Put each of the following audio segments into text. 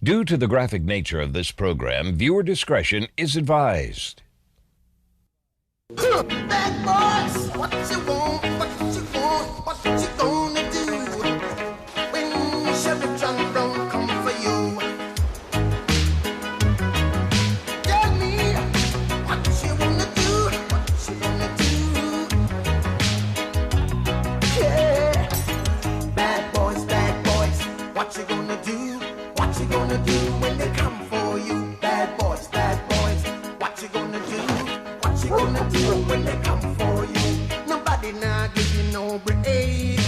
Due to the graphic nature of this program, viewer discretion is advised. Bad boys, what you want, what you want, what you gonna do when Sheriff John Brown come for you? Tell me what you wanna do, what you gonna do. Yeah, bad boys, what you gonna do, what you gonna do when they come for you? Bad boys, what you gonna do? What you gonna do when they come for you? Nobody now give you no break.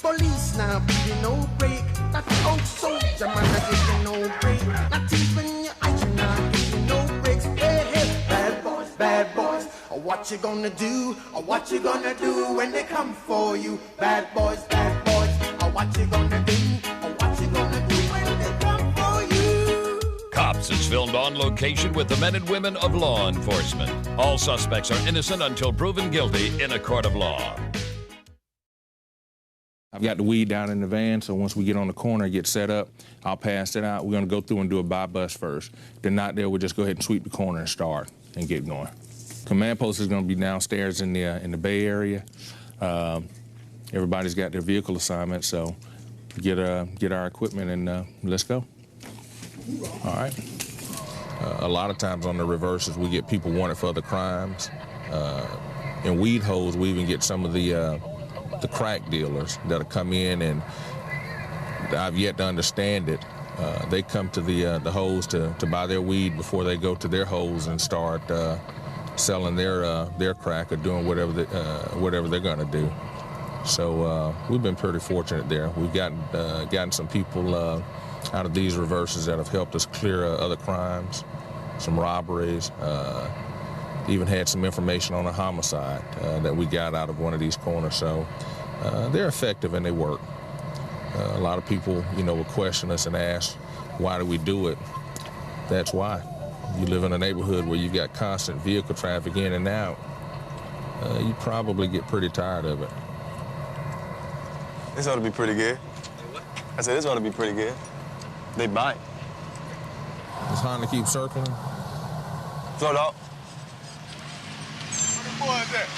Police now give you no break. That old soldier man now give you no break. Not even your eyes now give you no breaks. Hey, hey, bad boys. What you gonna do? Or what you gonna do when they come for you? Bad boys. Or what you gonna do? Or what you gonna do when they come for you? Cops is filmed on location with the men and women of law enforcement. All suspects are innocent until proven guilty in a court of law. I've got the weed down in the van, so once we get on the corner and get set up, I'll pass it out. We're gonna go through and do a by bus first. Then not there, we'll just go ahead and sweep the corner and start and get going. Command post is gonna be downstairs in the Bay Area. Everybody's got their vehicle assignments, so get our equipment and let's go. All right. A lot of times on the reverses, we get people wanted for other crimes. In weed holes, we even get some of the crack dealers that'll come in, and I've yet to understand it. They come to the holes to buy their weed before they go to their holes and start selling their crack or doing whatever they're gonna do. So we've been pretty fortunate there. We've gotten some people out of these reverses that have helped us clear other crimes, some robberies, even had some information on a homicide that we got out of one of these corners. So they're effective and they work. A lot of people, will question us and ask, why do we do it? That's why. You live in a neighborhood where you've got constant vehicle traffic in and out, you probably get pretty tired of it. This ought to be pretty good. I said this ought to be pretty good. They bite. Does Honda keep circling? Slow dog. Where them boys at?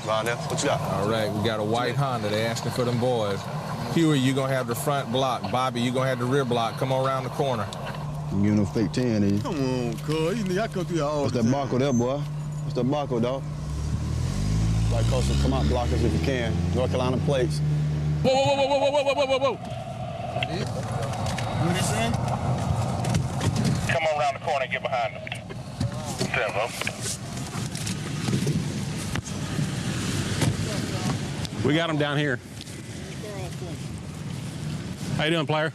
Right there. What you got? All right, we got a white Honda. They're asking for them boys. Huey, you're gonna have the front block. Bobby, you're gonna have the rear block. Come on around the corner. You know, fake 10, eh? Come on, cuz. You know, I come through y'all all What's the that time. barcode there, boy? What's that barcode, dog? Right, coastal, come out, block us if you can. North Carolina plates. Whoa. What is saying? Come on around the corner and get behind them. We got them down here. How you doing, player?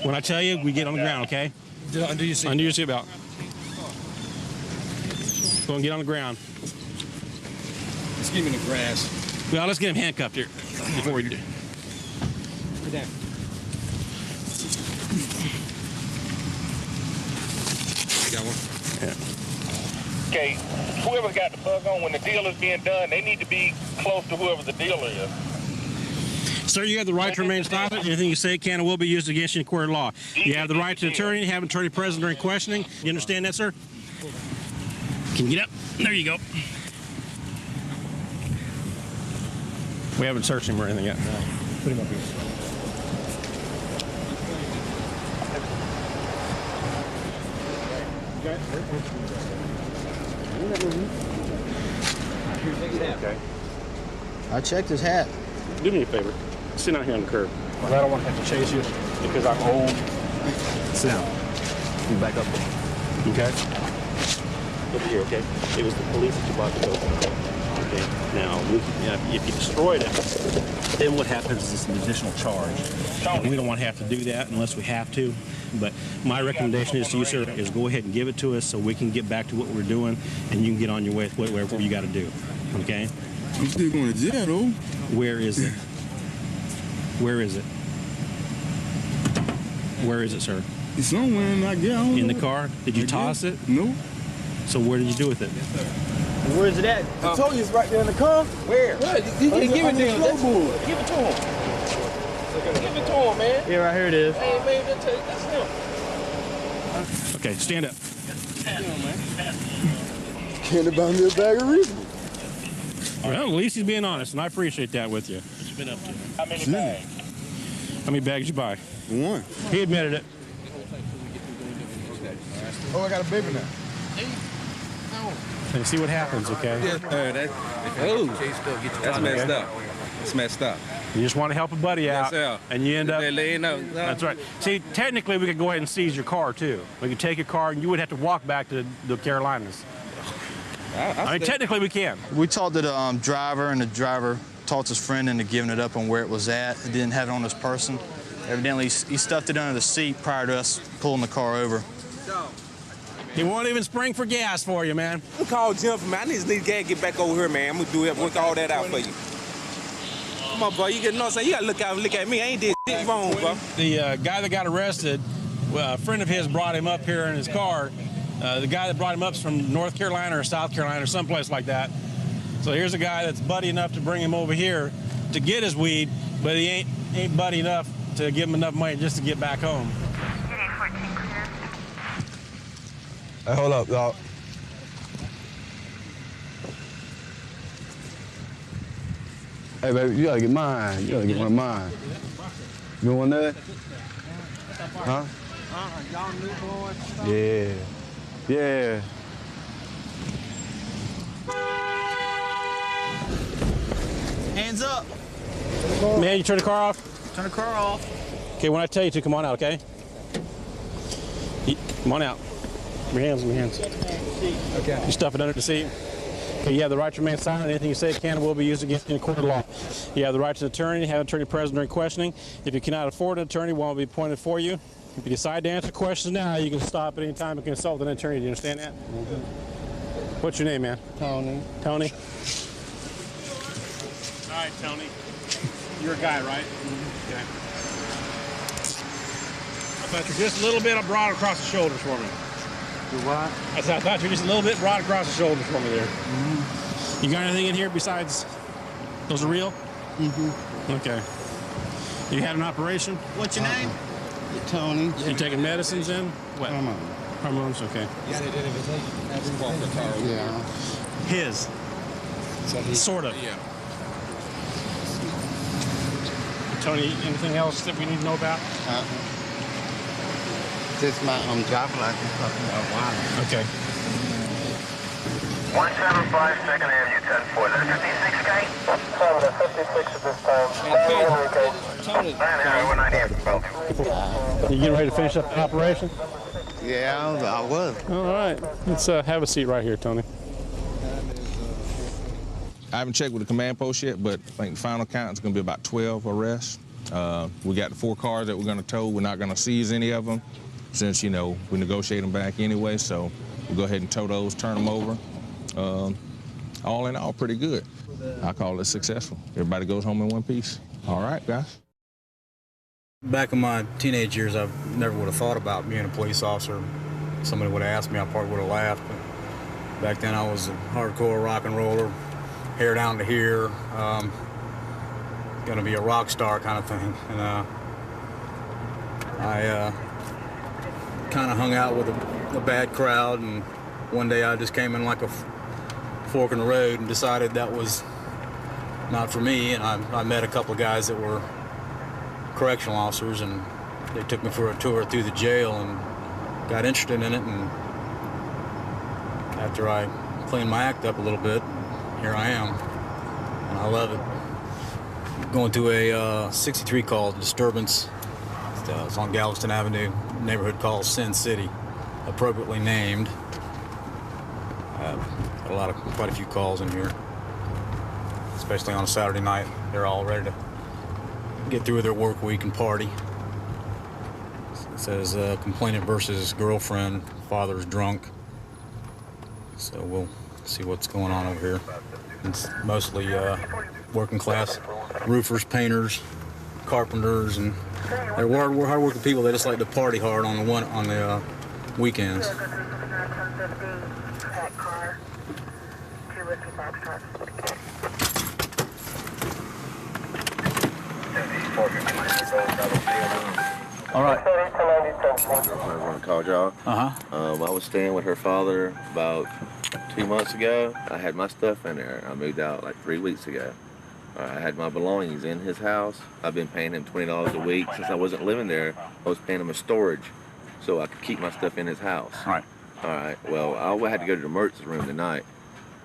When I tell you, we get on the ground, okay? Undo your seat. Undo your seatbelt. Go and get on the ground. Let's give him the grass. Well, let's get him handcuffed here before we do. Get down. Got one? Yeah. Okay, whoever's got the bug on, when the deal is being done, they need to be close to whoever the dealer is. Sir, you have the right to remain silent. Anything you say can and will be used against you in court of law. You have the right to an attorney, have an attorney present during questioning. You understand that, sir? Can you get up? There you go. We haven't searched him or anything yet. No. Put him up here. Okay. I checked his hat. Do me a favor. Sit out here on the curb. Well, I don't want to have to chase you because I'm old. Sit down. You back up. Okay. Over here, okay? It was the police that you bought the dope. Okay. Now, if you destroyed it, then what happens is an additional charge. And we don't want to have to do that unless we have to. But my recommendation is to you, sir, is go ahead and give it to us so we can get back to what we're doing and you can get on your way with whatever you got to do. Okay? I'm still going to jail, though. Where is it? Where is it? Where is it, sir? It's somewhere in my gown. In the car? Did you toss it? No. So where did you do with it? Where's it at? I told you it's right there in the car. Where? What? You can give it to him. Give it to him. Give it to him, man. Yeah, right here it is. Hey, man, that's him. Okay, stand up. Can't buy me a bag of reefer. Well, at least he's being honest, and I appreciate that with you. What you been up to? How many bags? How many bags you buy? One. He admitted it. Oh, I got a baby now. And see what happens, okay? That's messed up. It's messed up. You just want to help a buddy out, sir. and you end up... No. That's right. See, technically, we could go ahead and seize your car, too. We could take your car, and you would have to walk back to the Carolinas. I mean, technically, we can. We talked to the driver, and the driver talked his friend into giving it up on where it was at. He didn't have it on his person. Evidently, he stuffed it under the seat prior to us pulling the car over. He won't even spring for gas for you, man. I'm call Jim for me. I need to get back over here, man. I'm gonna do it. Work all that out for you. Come on, bro. You know what I'm saying? You gotta look out and look at me. I ain't did shit wrong, bro. The guy that got arrested, a friend of his brought him up here in his car. The guy that brought him up is from North Carolina or South Carolina or someplace like that. So here's a guy that's buddy enough to bring him over here to get his weed, but he ain't buddy enough to give him enough money just to get back home. Hey, hold up, dog. Hey, baby, you gotta get mine. You gotta get one of mine. You want that? Huh? Y'all new boys? Yeah. Yeah. Hands up. Man, you turn the car off? Turn the car off. Okay, when I tell you to, come on out, okay? Come on out. Your hands in your hands. Okay. You stuff it under the seat. Okay, you have the right to remain silent. Anything you say can and will be used against you in a court of law. You have the right to an attorney, have an attorney present during questioning. If you cannot afford an attorney, one will be appointed for you. If you decide to answer questions now, you can stop at any time and consult an attorney. Do you understand that? Mm-hmm. What's your name, man? Tony. Tony? All right, Tony. You're a guy, right? Mm-hmm. Okay. I thought you were just a little bit broad across the shoulders for me. You what? I thought you were just a little bit broad across the shoulders for me there. Mm-hmm. You got anything in here besides those are real? Mm-hmm. Okay. You had an operation? What's your name? Tony. You taking medicines in? What? Hormones, okay. Yeah. His. Sort of. Yeah. Tony, anything else that we need to know about? This is my driver license. Okay. 175 2nd Avenue, 10-4. Is that 56K? 56 at this time. You getting ready to finish up the operation? Yeah, I was. All right. Let's have a seat right here, Tony. I haven't checked with the command post yet, but I think the final count is going to be about 12 arrests. We got the 4 cars that we're going to tow. We're not going to seize any of them since, you know, we negotiate them back anyway. So we'll go ahead and tow those, turn them over. All in all, pretty good. I call it successful. Everybody goes home in one piece. All right, guys. Back in my teenage years, I never would have thought about being a police officer. Somebody would have asked me, I probably would have laughed. But back then, I was a hardcore rock and roller, hair down to here, gonna be a rock star kind of thing. And I kind of hung out with a bad crowd, and one day I just came in like a fork in the road and decided that was not for me. And I met a couple of guys that were correctional officers, and they took me for a tour through the jail and got interested in it. And after I cleaned my act up a little bit, here I am, and I love it. Going to a 63 called Disturbance. It's on Galveston Avenue, neighborhood called Sin City, appropriately named. Quite a few calls in here, especially on a Saturday night. They're all ready to get through their work week and party. It says complainant versus girlfriend, father's drunk. So we'll see what's going on over here. It's mostly working class roofers, painters, carpenters, and they're hard-working people. They just like to party hard on the weekends. All right. I called y'all. Uh-huh. I was staying with her father about 2 months ago. I had my stuff in there. I moved out like 3 weeks ago. I had my belongings in his house. I've been paying him $20 a week. Since I wasn't living there, I was paying him a storage so I could keep my stuff in his house. All right. All right. Well, I had to go to the emergency room tonight.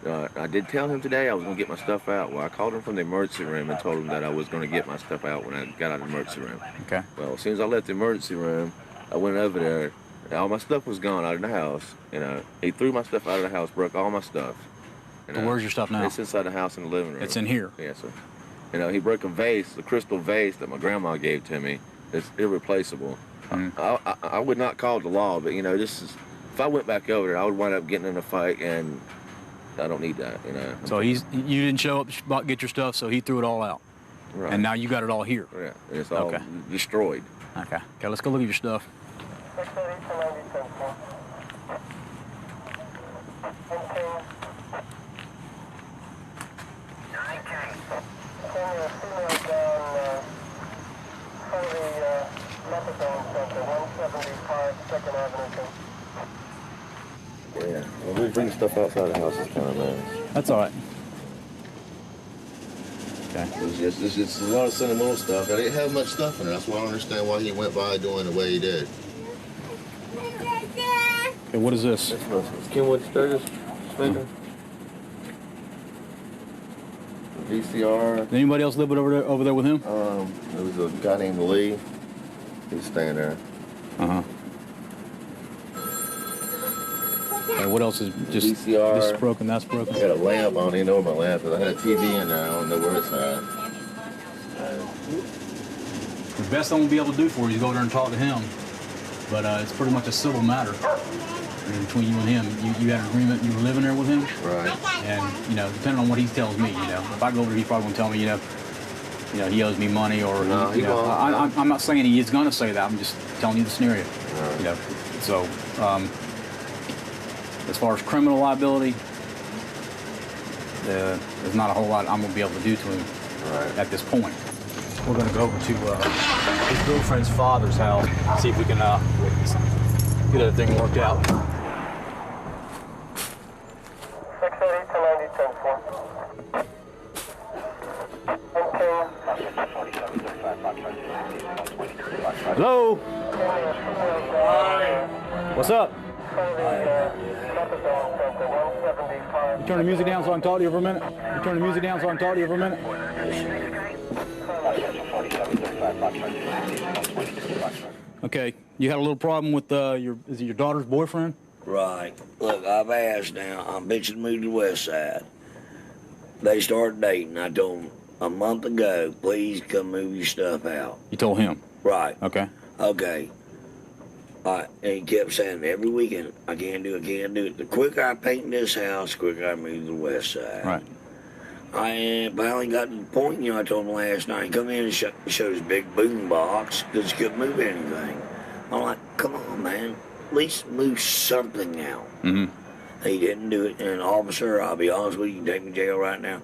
I did tell him today I was going to get my stuff out. Well, I called him from the emergency room and told him that I was going to get my stuff out when I got out of the emergency room. Okay. Well, as soon as I left the emergency room, I went over there. All my stuff was gone out of the house. You know, he threw my stuff out of the house, broke all my stuff. But where's your stuff now? It's inside the house in the living room. It's in here? Yes, sir. You know, he broke a vase, a crystal vase that my grandma gave to me. It's irreplaceable. I would not call it the law, but, you know, this is... If I went back over there, I would wind up getting in a fight, and I don't need that, you know. So you didn't show up, get your stuff, so he threw it all out. Right. And now you got it all here. Yeah, it's all destroyed. Okay. Okay, let's go look at your stuff. Yeah, well, we bring stuff outside the house is kind of nice. That's all right. Okay. It's just a lot of sentimental stuff. I didn't have much stuff in it. That's why I don't understand why he went by doing the way he did. Okay, what is this? It's Kenwood Sturgis speaker. VCR. Did anybody else live over there with him? There was a guy named Lee. He's staying there. Uh-huh. Okay, what else is just VCR. This is broken, that's broken? I got a lamp. I don't even know where my lamp is. I had a TV in there. I don't know where it's at. The best I'm gonna be able to do for you is go over there and talk to him. But it's pretty much a civil matter. I mean, between you and him. You had an agreement, you were living there with him. Right. And, you know, depending on what he tells me, you know, if I go over there, he's probably gonna tell me, you know, he owes me money or, no, you know, I'm not saying he is gonna say that. I'm just telling you the scenario. Right. You know, so, as far as criminal liability, there's not a whole lot I'm gonna be able to do to him at this point. We're gonna go over to his girlfriend's father's house, see if we can get everything worked out. 680 to 90, 10-4. Hello? What's up? You turn the music down so I can talk to you for a minute? You turn the music down so I can talk to you for a minute? Okay, you had a little problem with is it your daughter's boyfriend? Right. Look, I've asked now. I'm bitching to move to the west side. They started dating. I told them a month ago, please come move your stuff out. You told him? Right. Okay. Okay. All right. And he kept saying every weekend, I can't do it. The quicker I paint this house, the quicker I move to the west side. Right. I finally got to the point, you know, I told him last night, he come in and showed his big boom box because he couldn't move anything. I'm like, come on, man. At least move something out. Mm-hmm. He didn't do it. And officer, I'll be honest with you, you can take me to jail right now.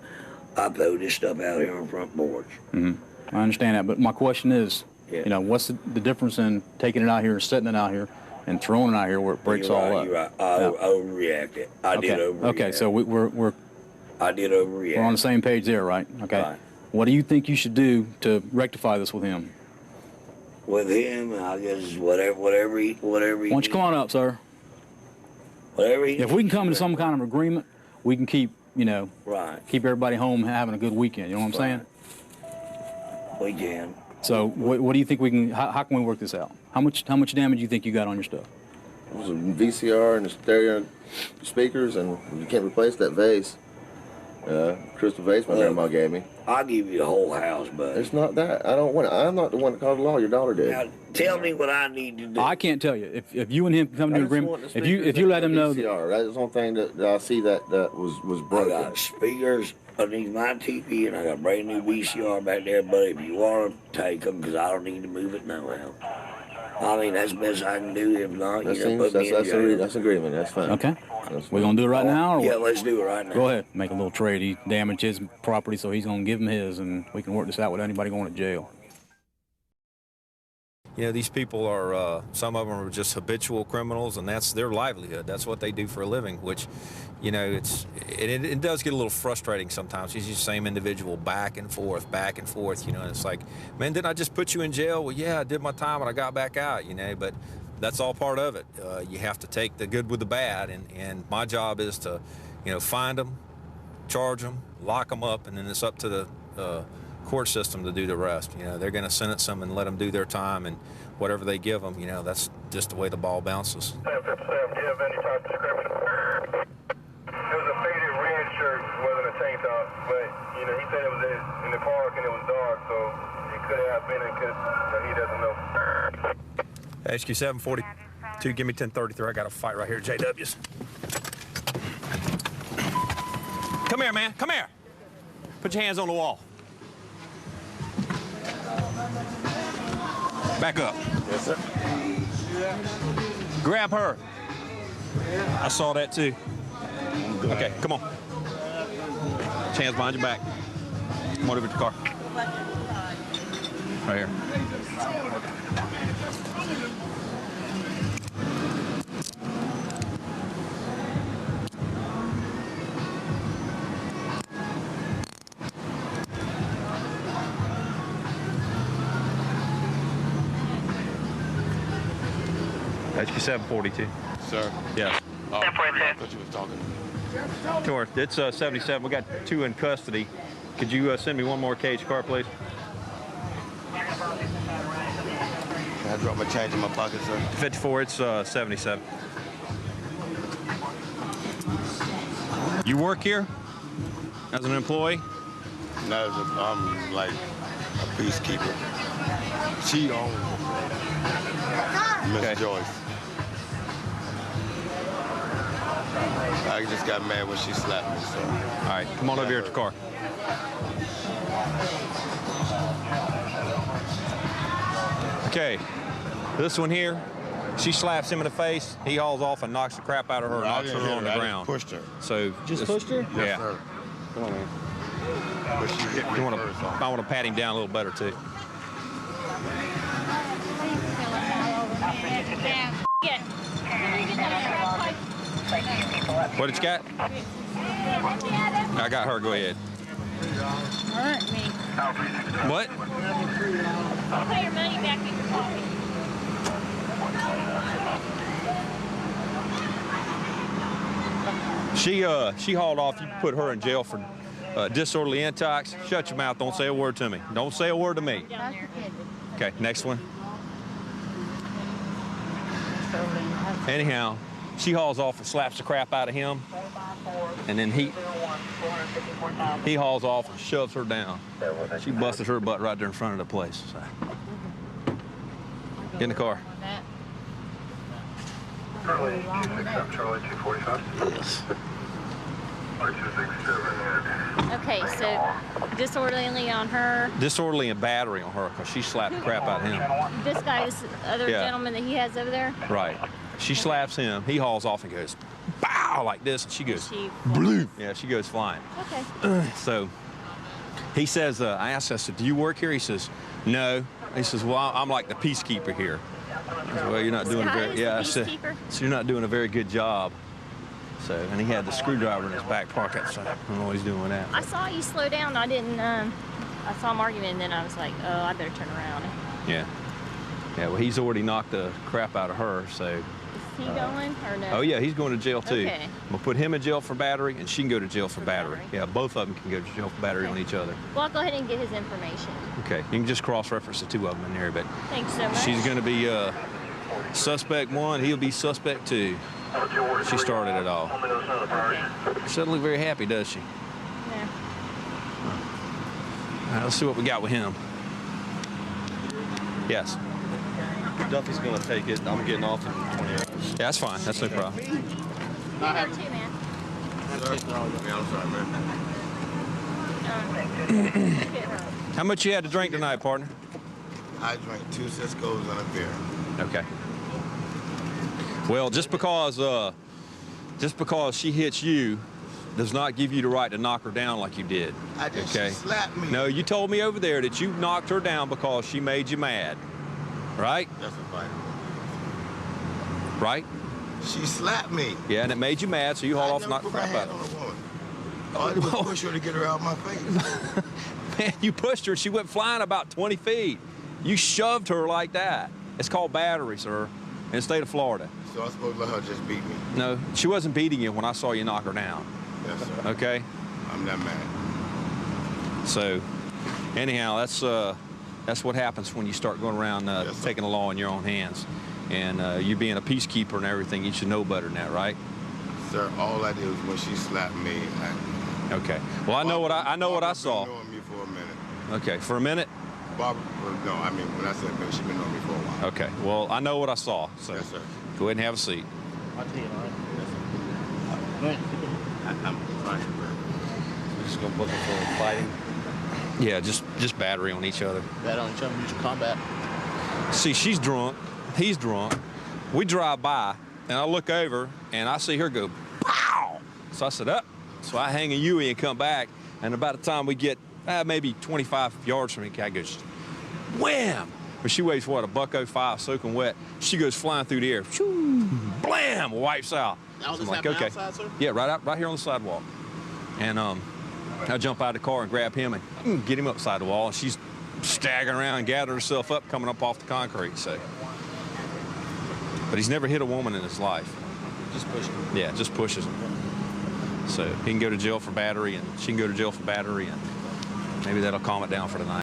I throw this stuff out here on the front porch. Mm-hmm. I understand that, but my question is, you know, what's the difference in taking it out here and setting it out here and throwing it out here where it breaks all up? You're right. I overreacted. I did overreact. Okay, so I did overreact. We're on the same page there, right? Okay. Right. What do you think you should do to rectify this with him? With him, I guess whatever he. Why don't you come on up, sir? Whatever he. If we can come to some kind of agreement, we can keep, you know, keep everybody home having a good weekend. You know what I'm saying? We can. So what do you think we can? How can we work this out? How much damage do you think you got on your stuff? It was a VCR and the stereo speakers, and you can't replace that vase. Crystal vase my grandma gave me. I'll give you the whole house, but it's not that. I don't want it. I'm not the one that called the law. Your daughter did. Now, tell me what I need to do. I can't tell you. If you and him come to an agreement, if you let him know. That's the only thing that I see that was broken. I got speakers underneath my TV, and I got a brand new VCR back there. But if you want to take them, because I don't need to move it no how. I mean, that's the best I can do. If not, That you know, put me in jail. That's agreement. That's fine. Okay. We're going to do it right now? Or Yeah, what? let's do it right now. Go ahead. Make a little trade. He damaged his property, so he's going to give him his, and we can work this out without anybody going to jail. You know, these people are, some of them are just habitual criminals, and that's their livelihood. That's what they do for a living, which, you know, it does get a little frustrating sometimes. He's the same individual back and forth, you know, and it's like, man, didn't I just put you in jail? Well, yeah, I did my time and I got back out, you know, but that's all part of it. You have to take the good with the bad, and my job is to, you know, find them, charge them, lock them up, and then it's up to the court system to do the rest. You know, they're going to sentence them and let them do their time, and whatever they give them, you know, that's just the way the ball bounces. 757, do you have any type of description? It was a faded red shirt, wasn't a tank top, but, you know, he said it was in the park and it was dark, so it could have been, he doesn't know. HQ 742, give me 1033. I got a fight right here at JW's. Come here, man, come here. Put your hands on the wall. Back up. Yes, sir. Grab her. I saw that too. Okay, come on. Hands behind your back. Come on over to the car. Right here. HQ 742. Sir? Yes. Oh, I thought you was talking. Sure. It's 77. We got 2 in custody. Could you send me one more cage car, please? Can I drop my change in my pocket, sir? 54. It's 77. You work here as an employee? No, I'm like a peacekeeper. She owns Miss Joyce. I just got mad when she slapped me, so. All right, come on over here to the car. Okay, this one here, she slaps him in the face, he hauls off and knocks the crap out of her, knocks her on the ground. Pushed her. So Just pushed her? Yeah. Yes, sir. Come on, man. But she hit me first. I want to pat him down a little better, too. What did you got? I got her. Go ahead. Hurt me. What? I'll pay your money back in your pocket. She hauled off. You put her in jail for disorderly intox. Shut your mouth. Don't say a word to me. Don't say a word to me. Okay, next one. Anyhow, she hauls off and slaps the crap out of him, and then he hauls off and shoves her down. She busted her butt right there in front of the place. So. Get in the car. Charlie 267, Charlie 245. Yes. Okay, so disorderly on her. Disorderly and battery on her because she slapped the crap out of him. This guy's other gentleman that he has over there? Right. She slaps him. He hauls off and goes, bow, like this. And she goes, blue. Yeah, she goes flying. Okay. So he says, I asked, I said, do you work here? He says, no. He says, well, I'm like the peacekeeper here. I said, well, you're not doing a very, I said, so you're not doing a very good job. So, and he had the screwdriver in his back pocket, so I don't know what he's doing with that. I saw you slow down. I didn't, I saw him arguing, and then I was like, oh, I better turn around. Yeah. Yeah, well, he's already knocked the crap out of her, so. Is he going or no? Oh, yeah, he's going to jail, too. Okay. I'm going to put him in jail for battery, and she can go to jail for battery. Yeah, both of them can go to jail for battery on each other. Well, I'll go ahead and get his information. Okay, you can just cross-reference the 2 of them in there, but. Thanks so much. She's going to be suspect 1, he'll be suspect 2. She started it all. She doesn't look very happy, does she? Yeah. All right, let's see what we got with him. Yes. Duffy's gonna take it. I'm getting off in 20 minutes. Yeah, that's fine. That's no problem. You go too, man. How much you had to drink tonight, partner? I drank 2 Cisco's and a beer. Okay. Well, just because she hits you does not give you the right to knock her down like you did. I just okay? She slapped me. No, you told me over there that you knocked her down because she made you mad. right? That's a fight. Right? She slapped me. Yeah, and it made you mad, so you hauled off and knocked the crap out of her. All I did was push her to get her out of my face. Man, you pushed her. She went flying about 20 feet. You shoved her like that. It's called battery, sir, in the state of Florida. So I'm supposed to let her just beat me? No, she wasn't beating you when I saw you knock her down. Yes, sir. Okay? I'm not mad. So, anyhow, that's what happens when you start going around taking the law in your own hands. And you being a peacekeeper and everything, you should know better than that, right? Sir, all I did was when she slapped me. Okay. Well, I know what I saw. Barbara been knowing me for a minute. Okay, for a minute? Barbara, no, I mean, when I said minute, she's been knowing me for a while. Okay. Well, I know what I saw. So Yes, sir. go ahead and have a seat. I'll tell you, all right? I'm fine. We're just gonna book it for fighting. Yeah, just battery on each other. That on each other, mutual combat. See, she's drunk. He's drunk. We drive by, and I look over, and I see her go, pow! So I said, up. So I hang a Yui and come back, and about the time we get maybe 25 yards from me, the guy goes, wham! But she weighs, what, $105, soaking wet. She goes flying through the air. Shoo, blam, wipes out. Now So this I'm happening outside, sir? Yeah, right here on the sidewalk. And I jump out of the car and grab him and get him upside the wall. And she's staggering around and gathering herself up, coming up off the concrete. So, but he's never hit a woman in his life. Just pushing. Yeah, just pushes him. So he can go to jail for battery, and she can go to jail for battery, and maybe that'll calm it down for tonight.